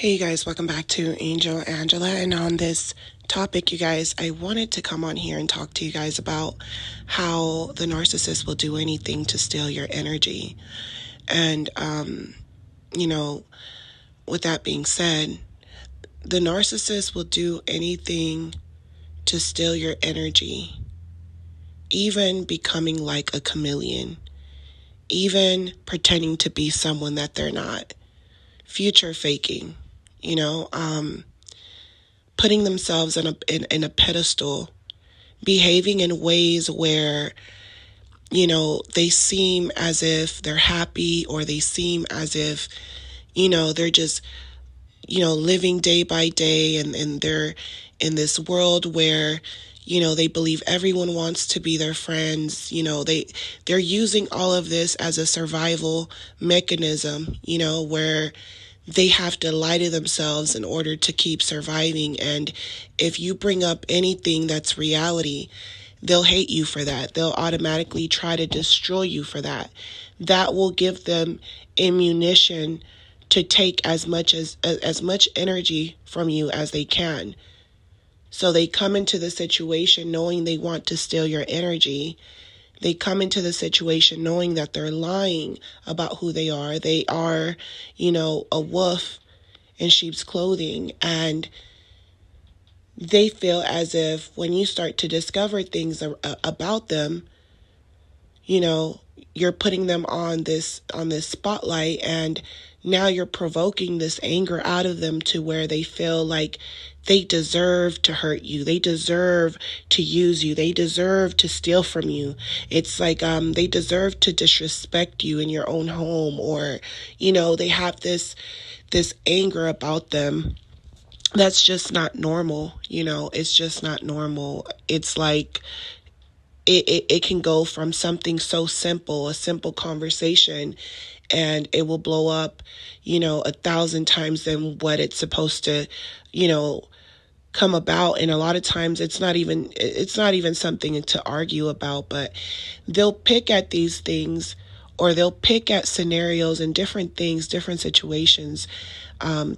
Hey you guys, welcome back to Angel Angela. And on this topic, you guys, I wanted to come on here and talk to you guys about how the narcissist will do anything to steal your energy. And, you know, with that being said, the narcissist will do anything to steal your energy, even becoming like a chameleon, even pretending to be someone that they're not, future faking, putting themselves in a pedestal, behaving in ways where, they seem as if they're happy, or they seem as if, they're just, living day by day, and they're in this world where, they believe everyone wants to be their friends. They're using all of this as a survival mechanism, where they have to lie to themselves in order to keep surviving. And if you bring up anything that's reality, they'll hate you for that. They'll automatically try to destroy you for that. That will give them ammunition to take as much energy from you as they can. So they come into the situation knowing they want to steal your energy. They come into the situation knowing that they're lying about who they are. They are, a wolf in sheep's clothing. And they feel as if when you start to discover things about them, you're putting them on this spotlight, and now you're provoking this anger out of them to where they feel like they deserve to hurt you. They deserve to use you. They deserve to steal from you. It's like they deserve to disrespect you in your own home, or, they have this anger about them. That's just not normal. It's just not normal. It's like it can go from something so simple, a simple conversation, and it will blow up, 1,000 times than what it's supposed to, come about. And a lot of times it's not even something to argue about, but they'll pick at these things, or they'll pick at scenarios and different things, different situations,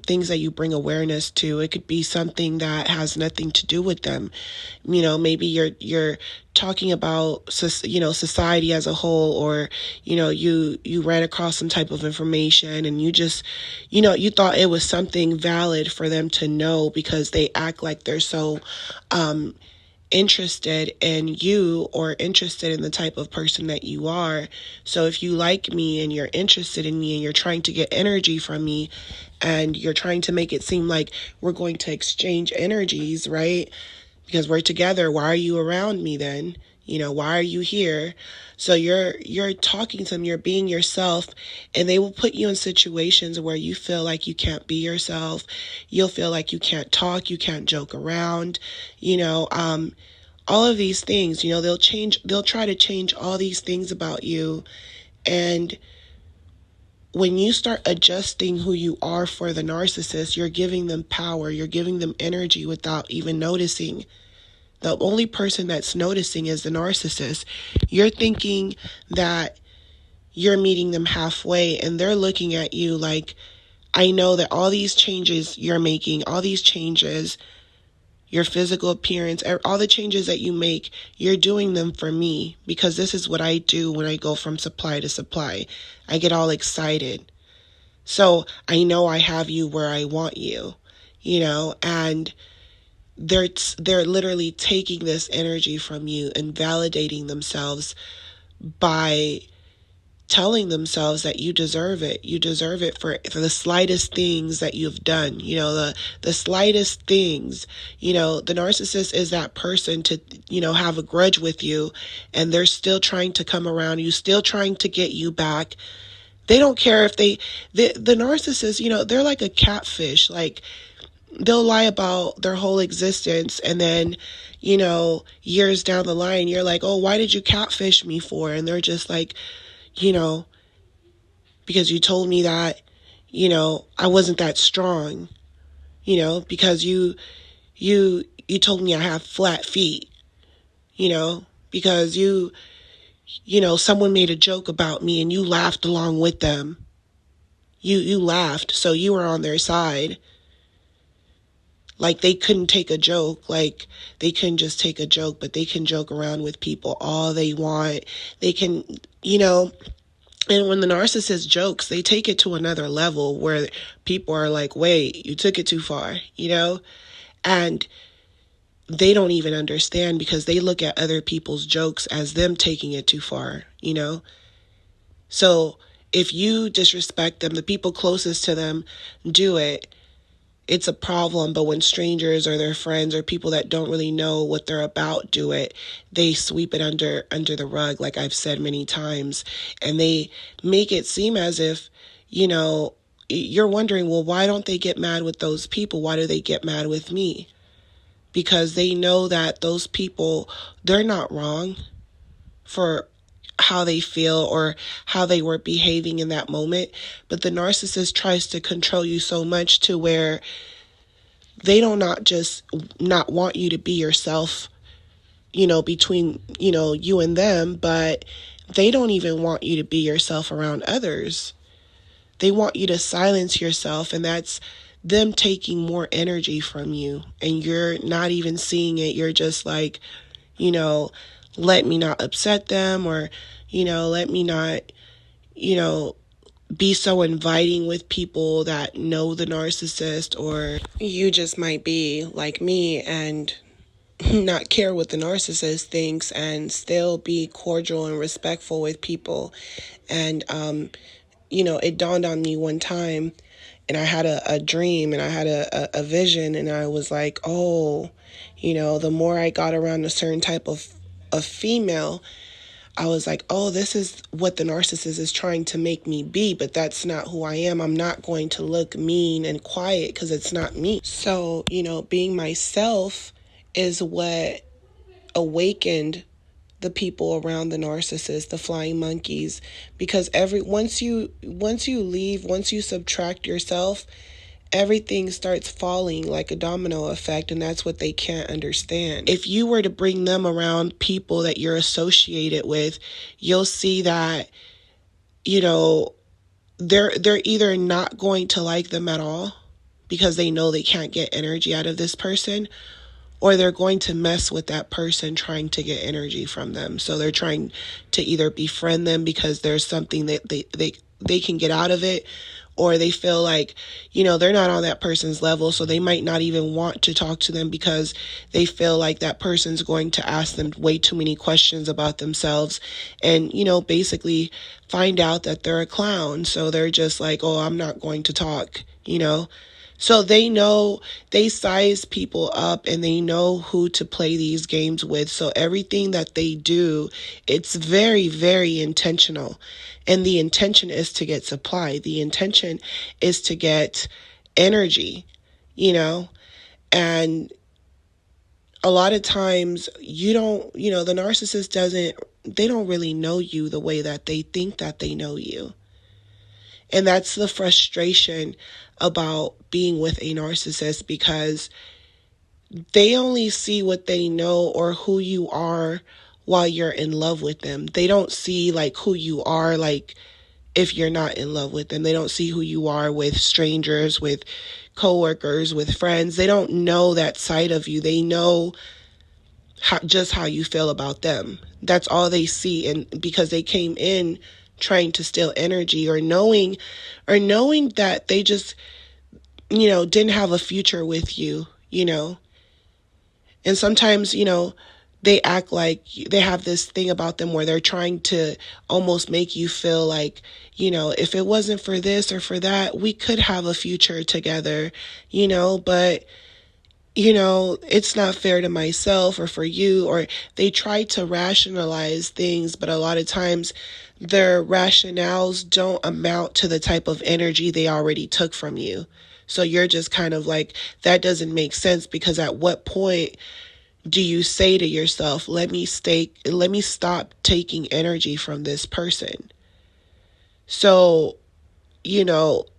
things that you bring awareness to. It could be something that has nothing to do with them. Maybe you're talking about, society as a whole, or, you ran across some type of information, and you just, you thought it was something valid for them to know because they act like they're so, interested in you, or interested in the type of person that you are. So if you like me and you're interested in me and you're trying to get energy from me, and you're trying to make it seem like we're going to exchange energies, right? Because we're together. Why are you around me then? Why are you here? So you're talking to them, you're being yourself, and they will put you in situations where you feel like you can't be yourself. You'll feel like you can't talk, you can't joke around, all of these things, they'll try to change all these things about you. And when you start adjusting who you are for the narcissist, you're giving them power, you're giving them energy without even noticing. The only person that's noticing is the narcissist. You're thinking that you're meeting them halfway, and they're looking at you like, I know that all these changes you're making, all these changes, your physical appearance, all the changes that you make, you're doing them for me, because this is what I do when I go from supply to supply. I get all excited. So I know I have you where I want you, and they're literally taking this energy from you and validating themselves by telling themselves that you deserve it. You deserve it for the slightest things that you've done, the slightest things. The narcissist is that person to, have a grudge with you, and they're still trying to come around you, still trying to get you back. They don't care if the narcissist, they're like a catfish. Like, they'll lie about their whole existence, and then, years down the line, you're like, oh, why did you catfish me for? And they're just like, because you told me that, I wasn't that strong, because you told me I have flat feet, because someone made a joke about me and you laughed along with them. You laughed, so you were on their side. Like they couldn't take a joke. Like they couldn't just take a joke, but they can joke around with people all they want. They can, and when the narcissist jokes, they take it to another level where people are like, wait, you took it too far, And they don't even understand because they look at other people's jokes as them taking it too far. So if you disrespect them, the people closest to them do it, it's a problem. But when strangers or their friends or people that don't really know what they're about do it, they sweep it under the rug, like I've said many times. And they make it seem as if, you're wondering, well, why don't they get mad with those people? Why do they get mad with me? Because they know that those people, they're not wrong for how they feel or how they were behaving in that moment. But the narcissist tries to control you so much to where they don't not just not want you to be yourself, between, you and them, but they don't even want you to be yourself around others. They want you to silence yourself, and that's them taking more energy from you, and you're not even seeing it. You're just like, let me not upset them, or, let me not, be so inviting with people that know the narcissist, or you just might be like me and not care what the narcissist thinks and still be cordial and respectful with people. And, it dawned on me one time, and I had a dream, and I had a vision, and I was like, oh, the more I got around a certain type of female, I was like, oh, this is what the narcissist is trying to make me be, but that's not who I am. I'm not going to look mean and quiet because it's not me. So, being myself is what awakened the people around the narcissist, the flying monkeys, because once you leave, once you subtract yourself, everything starts falling like a domino effect, and that's what they can't understand. If you were to bring them around people that you're associated with, you'll see that, they're either not going to like them at all because they know they can't get energy out of this person, or they're going to mess with that person trying to get energy from them. So they're trying to either befriend them because there's something that they can get out of it, or they feel like, they're not on that person's level, so they might not even want to talk to them because they feel like that person's going to ask them way too many questions about themselves and, basically find out that they're a clown. So they're just like, oh, I'm not going to talk, So they know, they size people up, and they know who to play these games with. So everything that they do, it's very, very intentional. And the intention is to get supply. The intention is to get energy, and a lot of times the narcissist they don't really know you the way that they think that they know you. And that's the frustration about being with a narcissist, because they only see what they know or who you are while you're in love with them. They don't see like who you are like if you're not in love with them. They don't see who you are with strangers, with coworkers, with friends. They don't know that side of you. They know just how you feel about them. That's all they see. And because they came in trying to steal energy, or knowing that they just, didn't have a future with you, And sometimes, they act like they have this thing about them where they're trying to almost make you feel like, if it wasn't for this or for that, we could have a future together, but it's not fair to myself or for you. Or they try to rationalize things, but a lot of times their rationales don't amount to the type of energy they already took from you. So you're just kind of like, that doesn't make sense, because at what point do you say to yourself, let me stop taking energy from this person? So,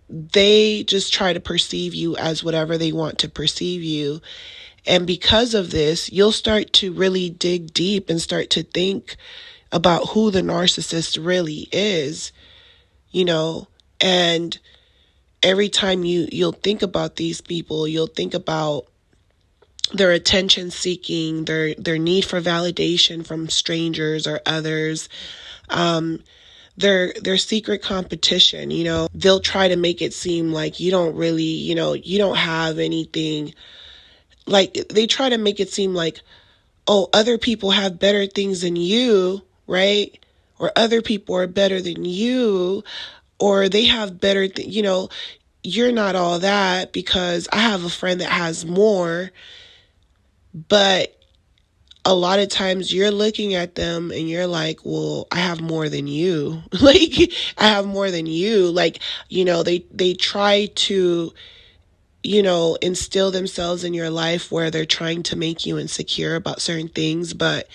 they just try to perceive you as whatever they want to perceive you. And because of this, you'll start to really dig deep and start to think about who the narcissist really is, and every time you'll think about these people, you'll think about their attention seeking, their need for validation from strangers or others, their secret competition. They'll try to make it seem like you don't really, you don't have anything. Like, they try to make it seem like, oh, other people have better things than you, right? Or other people are better than you, or they have better you're not all that because I have a friend that has more. But a lot of times you're looking at them and you're like, well, I have more than you. Like, I have more than you. Like, they try to, instill themselves in your life where they're trying to make you insecure about certain things, but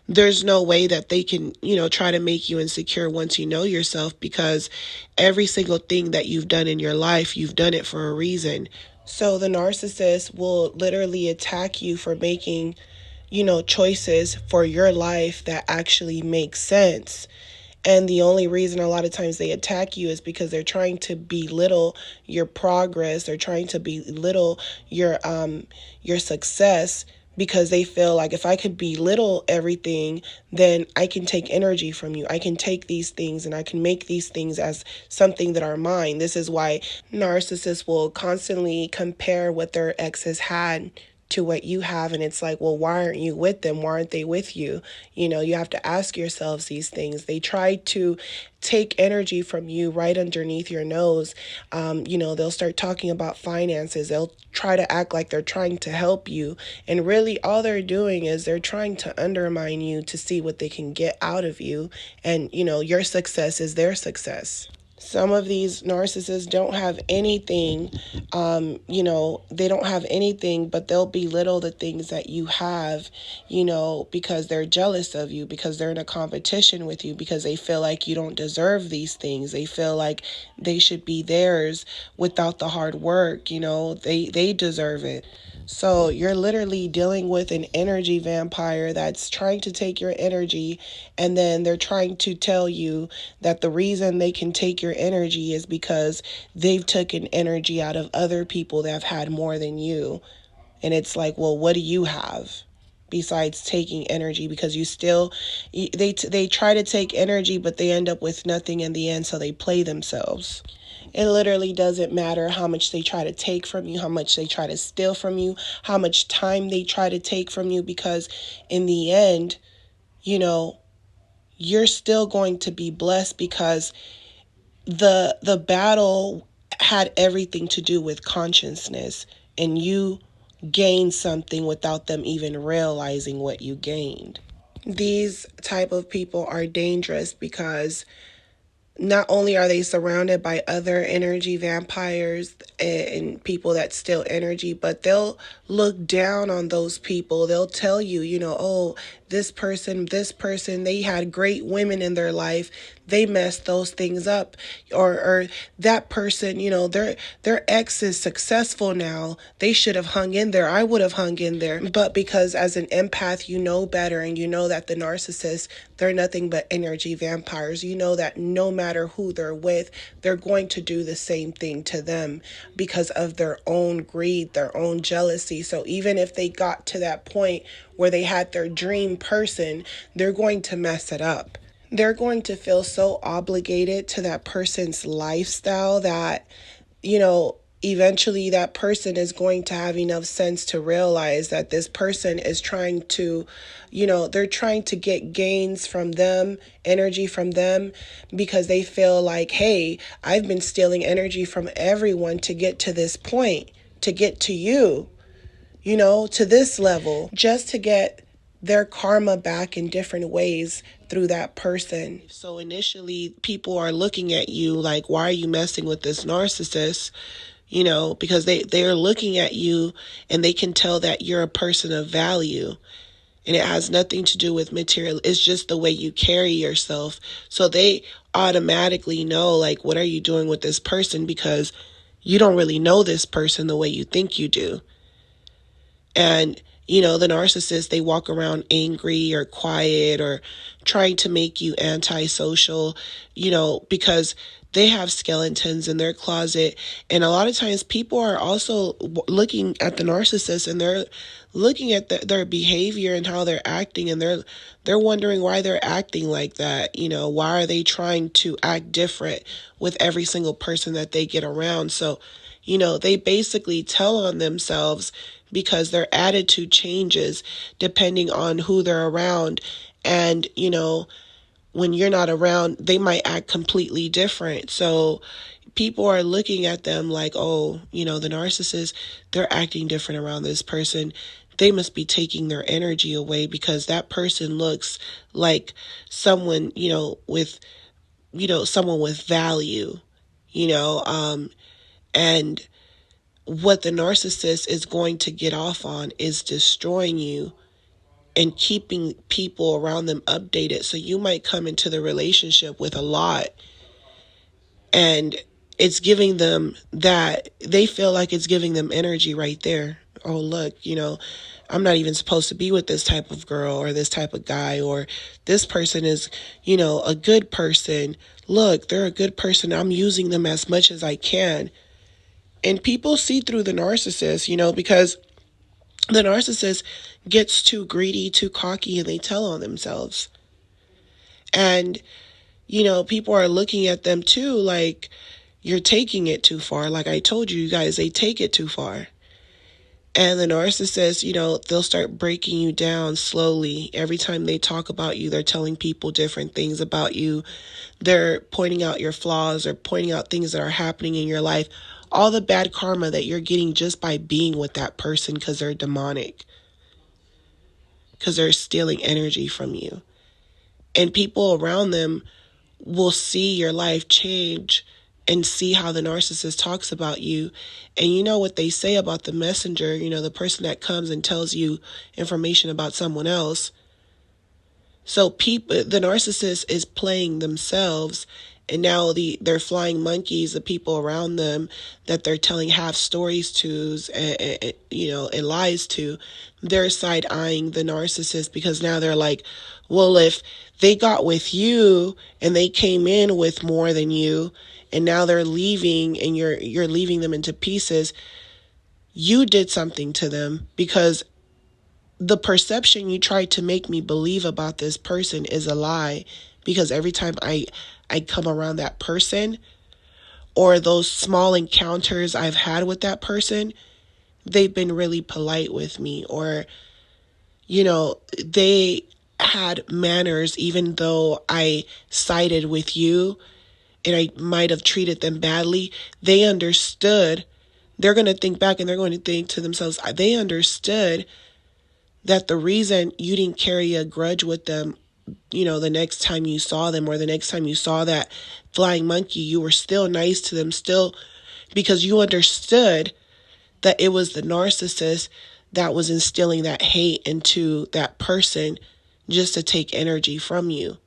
there's no way that they can, try to make you insecure once you know yourself, because every single thing that you've done in your life, you've done it for a reason. So the narcissist will literally attack you for making, choices for your life that actually make sense. And the only reason a lot of times they attack you is because they're trying to belittle your progress. They're trying to belittle your success, because they feel like if I could belittle everything, then I can take energy from you. I can take these things and I can make these things as something that are mine. This is why narcissists will constantly compare what their exes had to what you have, and it's like, well, why aren't you with them? Why aren't they with you? You have to ask yourselves these things. They try to take energy from you right underneath your nose. They'll start talking about finances. They'll try to act like they're trying to help you, and really all they're doing is they're trying to undermine you to see what they can get out of you. And your success is their success. Some of these narcissists don't have anything, they don't have anything, but they'll belittle the things that you have, because they're jealous of you, because they're in a competition with you, because they feel like you don't deserve these things. They feel like they should be theirs without the hard work, they deserve it. So you're literally dealing with an energy vampire that's trying to take your energy, and then they're trying to tell you that the reason they can take your energy is because they've taken energy out of other people that have had more than you. And it's like, well, what do you have besides taking energy? Because they try to take energy, but they end up with nothing in the end, so they play themselves. It literally doesn't matter how much they try to take from you, how much they try to steal from you, how much time they try to take from you, because in the end, you're still going to be blessed, because the battle had everything to do with consciousness, and you gained something without them even realizing what you gained. These type of people are dangerous because not only are they surrounded by other energy vampires and people that steal energy, but they'll look down on those people. They'll tell you, oh, this person, they had great women in their life. They messed those things up. Or that person, their ex is successful now. They should have hung in there. I would have hung in there. But because as an empath, you know better, and you know that the narcissists, they're nothing but energy vampires. You know that no matter who they're with, they're going to do the same thing to them because of their own greed, their own jealousy. So even if they got to that point where they had their dream person, they're going to mess it up. They're going to feel so obligated to that person's lifestyle that, eventually that person is going to have enough sense to realize that this person is trying to, they're trying to get gains from them, energy from them, because they feel like, hey, I've been stealing energy from everyone to get to this point, to get to you, to this level, just to get their karma back in different ways through that person. So initially, people are looking at you like, why are you messing with this narcissist? Because they're looking at you and they can tell that you're a person of value. And it has nothing to do with material. It's just the way you carry yourself. So they automatically know, like, what are you doing with this person? Because you don't really know this person the way you think you do. And, The narcissist, they walk around angry or quiet or trying to make you antisocial, because they have skeletons in their closet. And a lot of times people are also looking at the narcissist, and they're looking at their behavior and how they're acting, and they're wondering why they're acting like that. Why are they trying to act different with every single person that they get around? So, they basically tell on themselves because their attitude changes depending on who they're around. And, when you're not around, they might act completely different. So people are looking at them like, oh, the narcissist, they're acting different around this person. They must be taking their energy away because that person looks like someone, with, someone with value, and what the narcissist is going to get off on is destroying you and keeping people around them updated. So you might come into the relationship with a lot, and it's giving them that, they feel like it's giving them energy right there. Oh, look, I'm not even supposed to be with this type of girl or this type of guy, or this person is, a good person. Look, they're a good person. I'm using them as much as I can. And people see through the narcissist, because the narcissist gets too greedy, too cocky, and they tell on themselves. And, people are looking at them too like, you're taking it too far. Like I told you guys, they take it too far. And the narcissist, they'll start breaking you down slowly. Every time they talk about you, they're telling people different things about you. They're pointing out your flaws or pointing out things that are happening in your life. All the bad karma that you're getting just by being with that person because they're demonic. Because they're stealing energy from you. And people around them will see your life change and see how the narcissist talks about you. And you know what they say about the messenger, the person that comes and tells you information about someone else. So the narcissist is playing themselves, and now they're flying monkeys, the people around them that they're telling half stories to, and lies to. They're side-eyeing the narcissist because now they're like, well, if they got with you and they came in with more than you, and now they're leaving and you're leaving them into pieces, you did something to them, because the perception you tried to make me believe about this person is a lie. Because every time I come around that person, or those small encounters I've had with that person, they've been really polite with me, or, they had manners even though I sided with you and I might have treated them badly. They understood. They're going to think back and they're going to think to themselves, they understood that the reason you didn't carry a grudge with them, the next time you saw them, or the next time you saw that flying monkey, you were still nice to them, still, because you understood that it was the narcissist that was instilling that hate into that person just to take energy from you.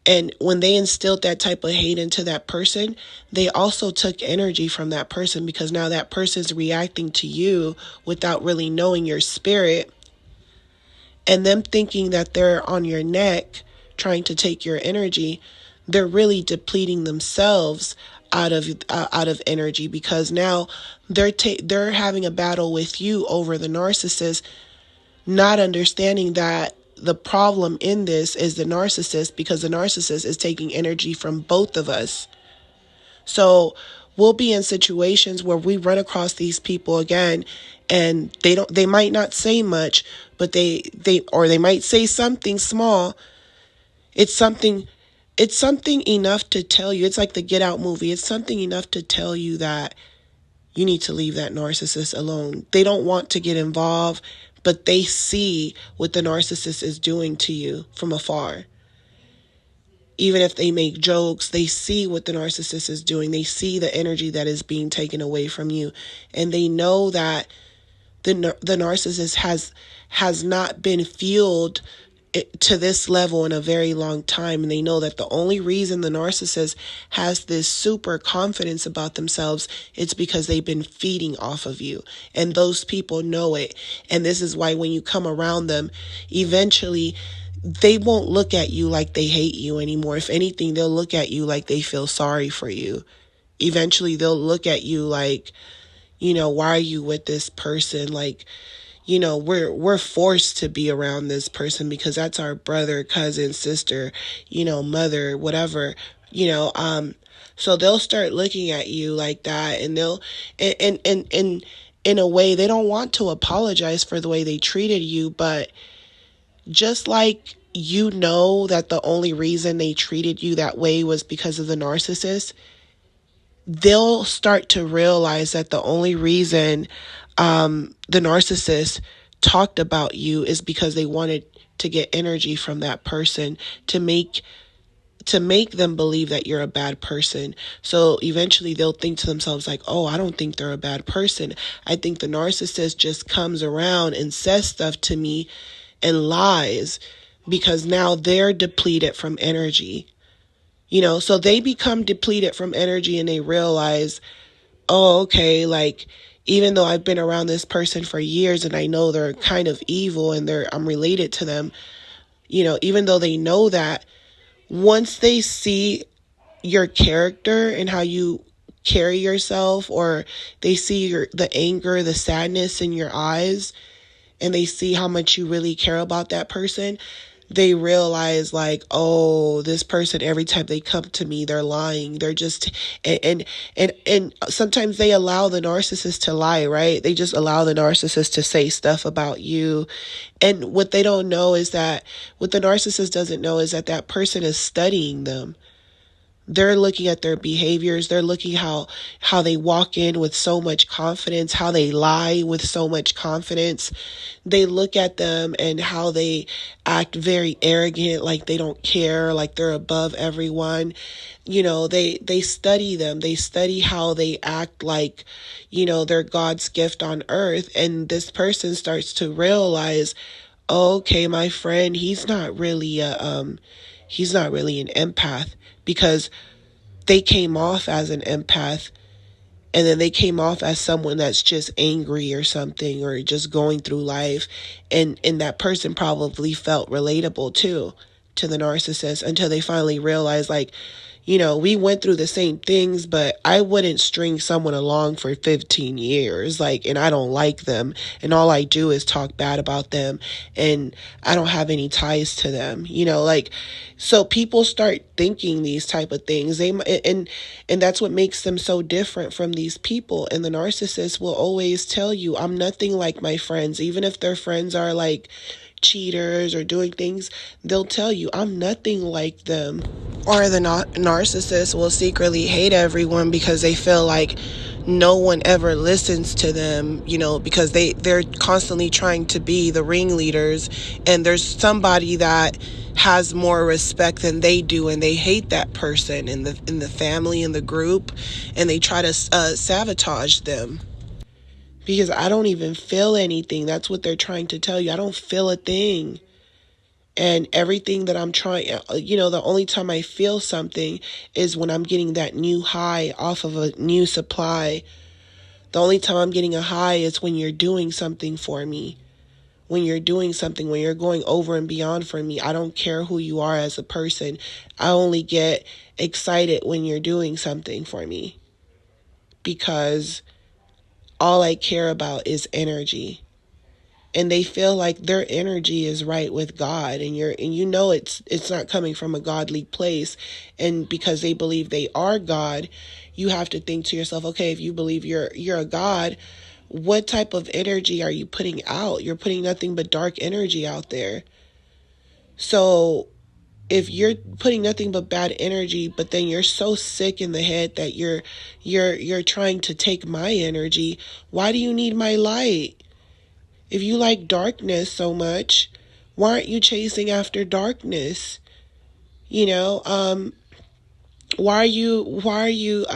And when they instilled that type of hate into that person, they also took energy from that person, because now that person's reacting to you without really knowing your spirit, and them thinking that they're on your neck trying to take your energy. They're really depleting themselves out of energy, because now they're having a battle with you over the narcissist, not understanding that the problem in this is the narcissist, because the narcissist is taking energy from both of us. So we'll be in situations where we run across these people again, and they might not say much, but they might say something small. It's something enough to tell you. It's like the Get Out movie. It's something enough to tell you that you need to leave that narcissist alone. They don't want to get involved, but they see what the narcissist is doing to you from afar. Even if they make jokes, they see what the narcissist is doing. They see the energy that is being taken away from you. And they know that the narcissist has not been fueled to this level in a very long time, and they know that the only reason the narcissist has this super confidence about themselves, it's because they've been feeding off of you, and those people know it. And this is why when you come around them, eventually they won't look at you like they hate you anymore. If anything, they'll look at you like they feel sorry for you. Eventually they'll look at you like, why are you with this person? Like, we're forced to be around this person because that's our brother, cousin, sister, mother, whatever, so they'll start looking at you like that, and they'll, and in a way, they don't want to apologize for the way they treated you, but just like that the only reason they treated you that way was because of the narcissist, they'll start to realize that the only reason the narcissist talked about you is because they wanted to get energy from that person to make them believe that you're a bad person. So eventually they'll think to themselves like, oh, I don't think they're a bad person. I think the narcissist just comes around and says stuff to me and lies because now they're depleted from energy. So they become depleted from energy and they realize, oh, okay, like, even though I've been around this person for years and I know they're kind of evil and I'm related to them, even though they know that, once they see your character and how you carry yourself, or they see the anger, the sadness in your eyes, and they see how much you really care about that person, they realize like, oh, this person, every time they come to me, they're lying. They're just, and sometimes they allow the narcissist to lie, right? They just allow the narcissist to say stuff about you. And what they don't know is that, what the narcissist doesn't know is that that person is studying them. They're looking at their behaviors. They're looking how they walk in with so much confidence, how they lie with so much confidence. They look at them and how they act very arrogant, like they don't care, like they're above everyone. They study them. They study how they act like, they're God's gift on earth. And this person starts to realize, oh, okay, my friend, he's not really an empath, because they came off as an empath, and then they came off as someone that's just angry or something, or just going through life. And that person probably felt relatable too to the narcissist, until they finally realized like, we went through the same things, but I wouldn't string someone along for 15 years, like, and I don't like them, and all I do is talk bad about them, and I don't have any ties to them, like, so people start thinking these type of things. And that's what makes them so different from these people. And the narcissist will always tell you, I'm nothing like my friends, even if their friends are like cheaters or doing things, they'll tell you, I'm nothing like them. Or the narcissist will secretly hate everyone because they feel like no one ever listens to them, because they're constantly trying to be the ringleaders, and there's somebody that has more respect than they do, and they hate that person in the family, in the group, and they try to sabotage them. Because I don't even feel anything. That's what they're trying to tell you. I don't feel a thing. And everything that I'm trying, the only time I feel something is when I'm getting that new high off of a new supply. The only time I'm getting a high is when you're doing something for me. When you're doing something, when you're going over and beyond for me. I don't care who you are as a person. I only get excited when you're doing something for me. Because all I care about is energy. And they feel like their energy is right with God, and it's not coming from a godly place. And because they believe they are God, you have to think to yourself, okay, if you believe you're a God, what type of energy are you putting out? You're putting nothing but dark energy out there. So if you're putting nothing but bad energy, but then you're so sick in the head that you're trying to take my energy, why do you need my light? If you like darkness so much, why aren't you chasing after darkness? Why are you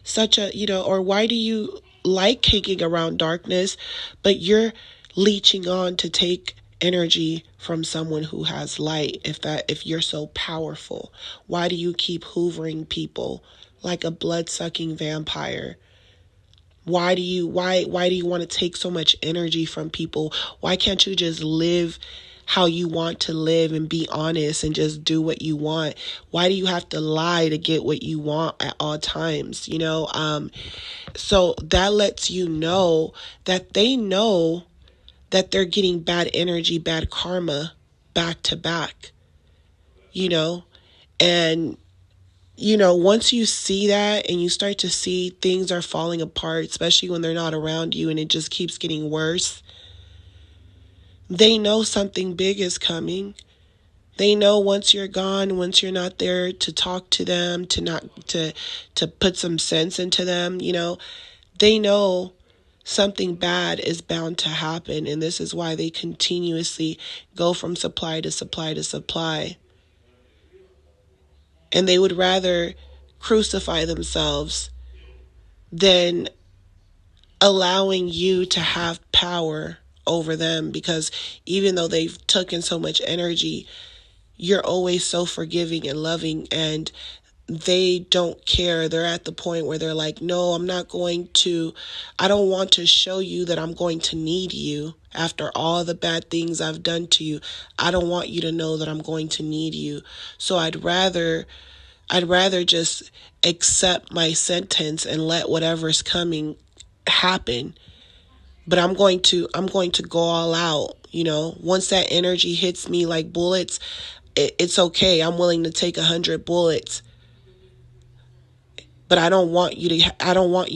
such a, or why do you like hanging around darkness, but you're leeching on to take energy from someone who has light? If you're so powerful, why do you keep hoovering people like a blood-sucking vampire? Why do you want to take so much energy from people? Why can't you just live how you want to live and be honest and just do what you want? Why do you have to lie to get what you want at all times? So that lets you know that they know that they're getting bad energy, bad karma back to back, and once you see that and you start to see things are falling apart, especially when they're not around you and it just keeps getting worse, they know something big is coming. They know once you're gone, once you're not there to talk to them, to put some sense into them, they know something bad is bound to happen. And this is why they continuously go from supply to supply to supply. And they would rather crucify themselves than allowing you to have power over them, because even though they've taken so much energy, you're always so forgiving and loving, and they don't care. They're at the point where they're like, no, I don't want to show you that I'm going to need you after all the bad things I've done to you. I don't want you to know that I'm going to need you. So I'd rather just accept my sentence and let whatever's coming happen. But I'm going to go all out, once that energy hits me like bullets, it's okay. I'm willing to take 100 bullets. But I don't want you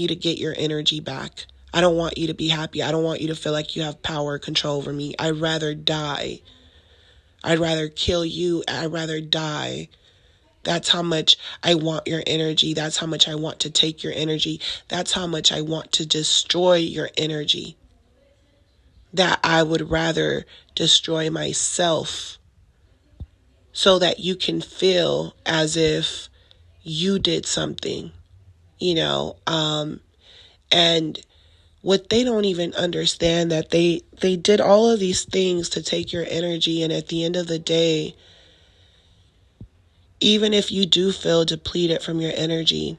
to get your energy back. I don't want you to be happy. I don't want you to feel like you have power or control over me. I'd rather die. I'd rather kill you. I'd rather die. That's how much I want your energy. That's how much I want to take your energy. That's how much I want to destroy your energy. That I would rather destroy myself so that you can feel as if you did something, and what they don't even understand, that they did all of these things to take your energy. And at the end of the day, even if you do feel depleted from your energy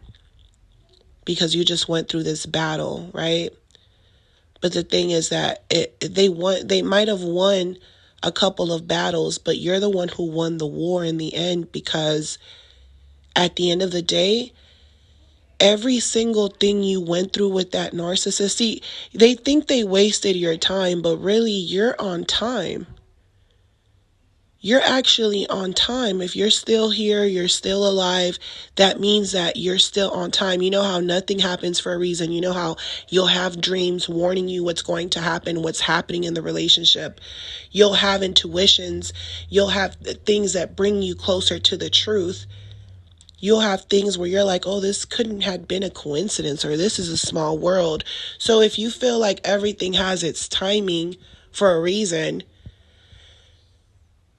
because you just went through this battle, right? But the thing is that they might have won a couple of battles, but you're the one who won the war in the end, because at the end of the day, every single thing you went through with that narcissist, see, they think they wasted your time, but really you're on time. You're actually on time. If you're still here, you're still alive, that means that you're still on time. You know how nothing happens for a reason. You know how you'll have dreams warning you what's going to happen, what's happening in the relationship. You'll have intuitions. You'll have things that bring you closer to the truth. You'll have things where you're like, oh, this couldn't have been a coincidence, or this is a small world. So if you feel like everything has its timing for a reason,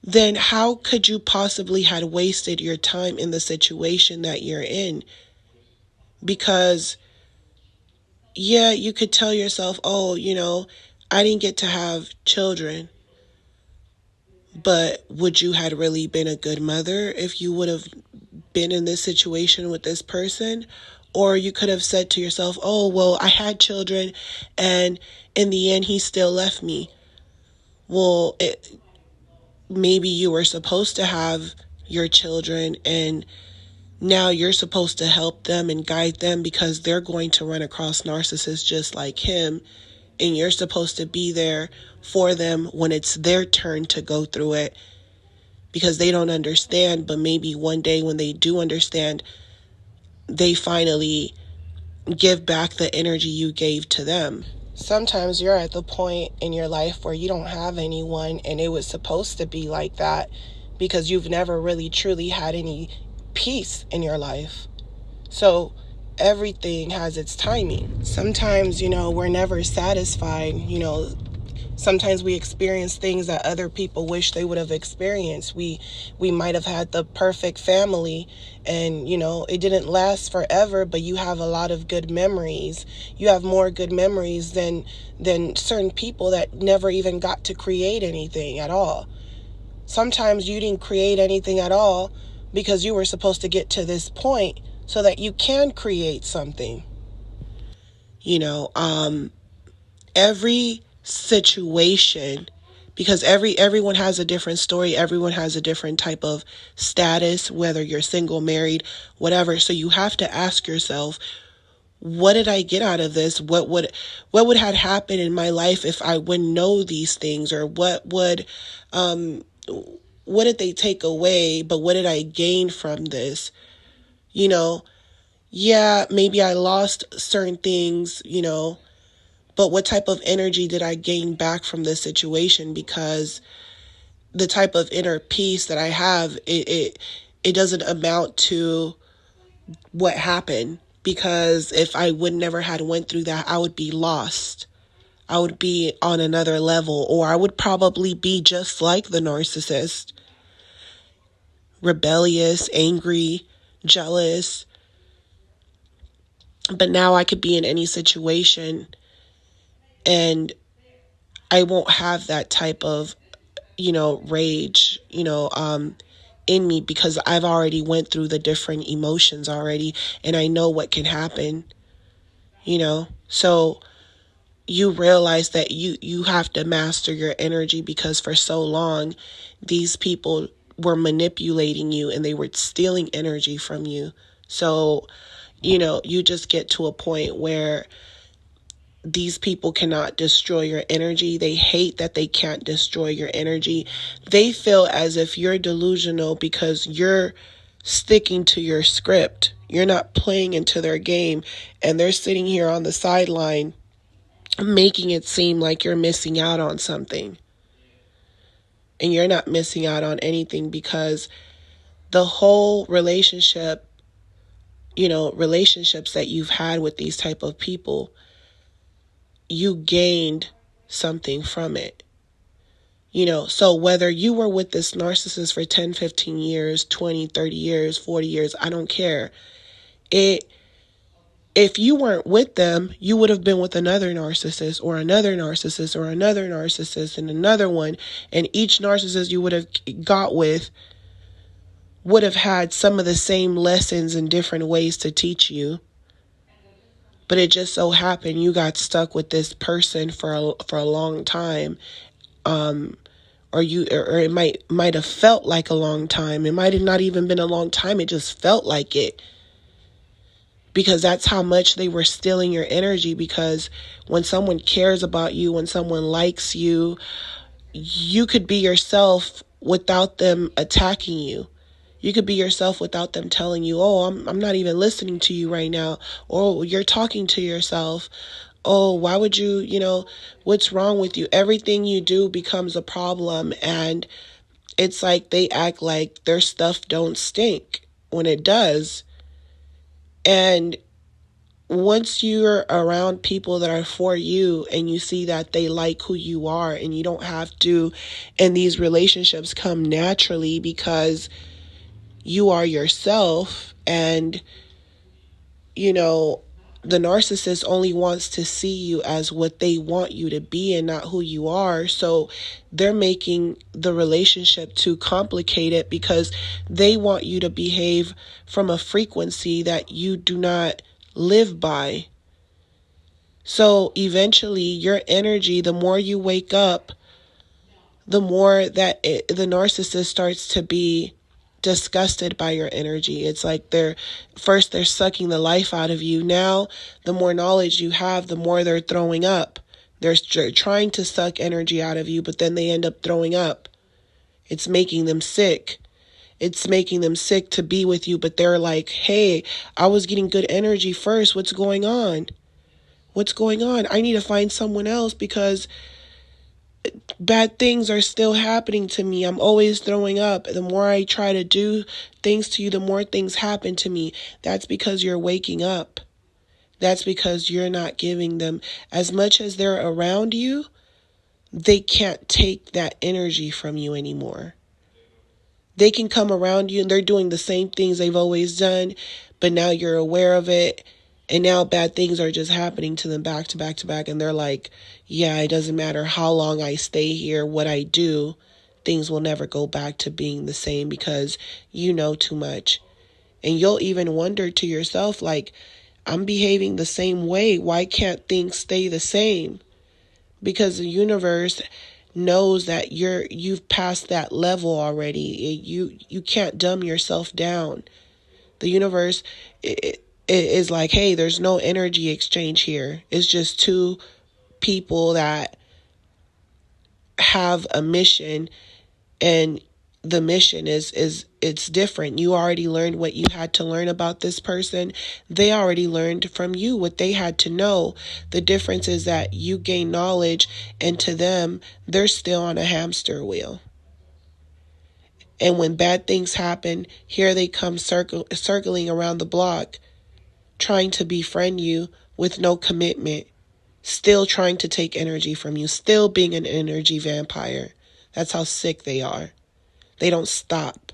then how could you possibly have wasted your time in the situation that you're in? Because, yeah, you could tell yourself, oh, I didn't get to have children. But would you have really been a good mother if you would have been in this situation with this person? Or you could have said to yourself, oh, well, I had children and in the end he still left me. Well, maybe you were supposed to have your children and now you're supposed to help them and guide them, because they're going to run across narcissists just like him, and you're supposed to be there for them when it's their turn to go through it, because they don't understand. But maybe one day when they do understand, they finally give back the energy you gave to them. Sometimes you're at the point in your life where you don't have anyone, and it was supposed to be like that because you've never really truly had any peace in your life. So everything has its timing. Sometimes, we're never satisfied. Sometimes we experience things that other people wish they would have experienced. We might have had the perfect family, and it didn't last forever, but you have a lot of good memories. You have more good memories than certain people that never even got to create anything at all. Sometimes you didn't create anything at all because you were supposed to get to this point so that you can create something. Every situation, because everyone has a different story, everyone has a different type of status, whether you're single, married, whatever. So you have to ask yourself, what did I get out of this? What would have happened in my life if I wouldn't know these things? Or what did they take away, but what did I gain from this? Yeah, maybe I lost certain things, but what type of energy did I gain back from this situation? Because the type of inner peace that I have, it doesn't amount to what happened. Because if I would never had went through that, I would be lost. I would be on another level, or I would probably be just like the narcissist. Rebellious, angry, jealous. But now I could be in any situation and I won't have that type of, rage, in me, because I've already went through the different emotions already, and I know what can happen, So you realize that you have to master your energy, because for so long, these people were manipulating you and they were stealing energy from you. So, you just get to a point where these people cannot destroy your energy. They hate that they can't destroy your energy. They feel as if you're delusional because you're sticking to your script. You're not playing into their game, and they're sitting here on the sideline making it seem like you're missing out on something. And you're not missing out on anything, because the whole relationships that you've had with these type of people, you gained something from it. So whether you were with this narcissist for 10, 15 years, 20, 30 years, 40 years, I don't care. If you weren't with them, you would have been with another narcissist or another narcissist or another narcissist and another one. And each narcissist you would have got with would have had some of the same lessons in different ways to teach you. But it just so happened you got stuck with this person for a long time. Or it might have felt like a long time. It might have not even been a long time. It just felt like it. Because that's how much they were stealing your energy. Because when someone cares about you, when someone likes you, you could be yourself without them attacking you. You could be yourself without them telling you, oh, I'm not even listening to you right now. Or you're talking to yourself. Oh, why would you, what's wrong with you? Everything you do becomes a problem. And it's like they act like their stuff don't stink when it does. And once you're around people that are for you and you see that they like who you are, and you don't have to, and these relationships come naturally because you are yourself, and, the narcissist only wants to see you as what they want you to be and not who you are. So they're making the relationship too complicated because they want you to behave from a frequency that you do not live by. So eventually your energy, the more you wake up, the more that the narcissist starts to be disgusted by your energy. It's like they're sucking the life out of you. Now, the more knowledge you have, the more they're throwing up. They're trying to suck energy out of you, but then they end up throwing up. It's making them sick. It's making them sick to be with you, but they're like, hey, I was getting good energy first. What's going on? What's going on? I need to find someone else because bad things are still happening to me. I'm always throwing up. The more I try to do things to you, the more things happen to me. That's because you're waking up. That's because you're not giving them as much as they're around you. they can't take that energy from you anymore. They can come around you and they're doing the same things they've always done, but now you're aware of it. And now bad things are just happening to them back to back to back. And they're like, yeah, it doesn't matter how long I stay here, what I do, things will never go back to being the same because you know too much. And you'll even wonder to yourself, like, I'm behaving the same way. Why can't things stay the same? Because the universe knows that you've passed that level already. You can't dumb yourself down. The universe is like, hey, there's no energy exchange here. It's just two people that have a mission, and the mission is it's different. You already learned what you had to learn about this person. They already learned from you what they had to know. The difference is that you gain knowledge, and to them, they're still on a hamster wheel. And when bad things happen, here they come circling around the block, trying to befriend you with no commitment, still trying to take energy from you, still being an energy vampire. That's how sick they are. They don't stop.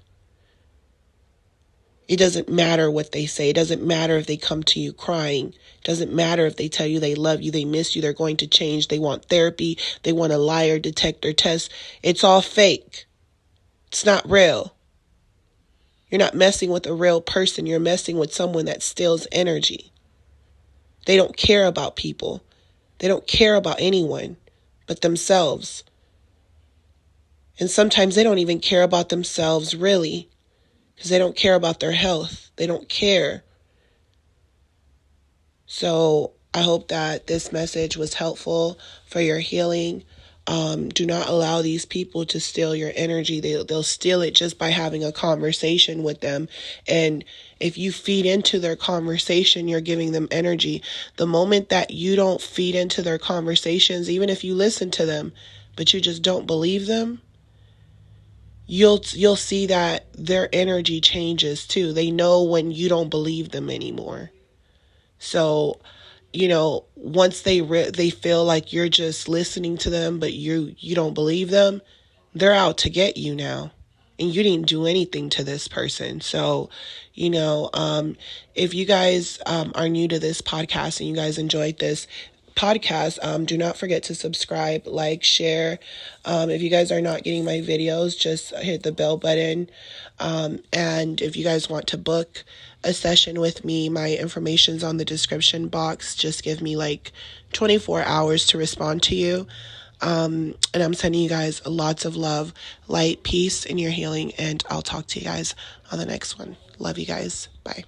It doesn't matter what they say. It doesn't matter if they come to you crying. It doesn't matter if they tell you they love you, they miss you, they're going to change, they want therapy, they want a liar detector test. It's all fake. It's not real. You're not messing with a real person. You're messing with someone that steals energy. They don't care about people. They don't care about anyone but themselves. And sometimes they don't even care about themselves, really, because they don't care about their health. They don't care. So I hope that this message was helpful for your healing. Do not allow these people to steal your energy. They'll steal it just by having a conversation with them. And if you feed into their conversation, you're giving them energy. The moment that you don't feed into their conversations, even if you listen to them, but you just don't believe them, you'll see that their energy changes too. They know when you don't believe them anymore. So, once they feel like you're just listening to them, but you don't believe them, they're out to get you now. And you didn't do anything to this person. So, if you guys are new to this podcast and you guys enjoyed this podcast, do not forget to subscribe, like, share. If you guys are not getting my videos, just hit the bell button. And if you guys want to book a session with me, my information's on the description box. Just give me like 24 hours to respond to you. And I'm sending you guys lots of love, light, peace in your healing, and I'll talk to you guys on the next one. Love you guys. Bye.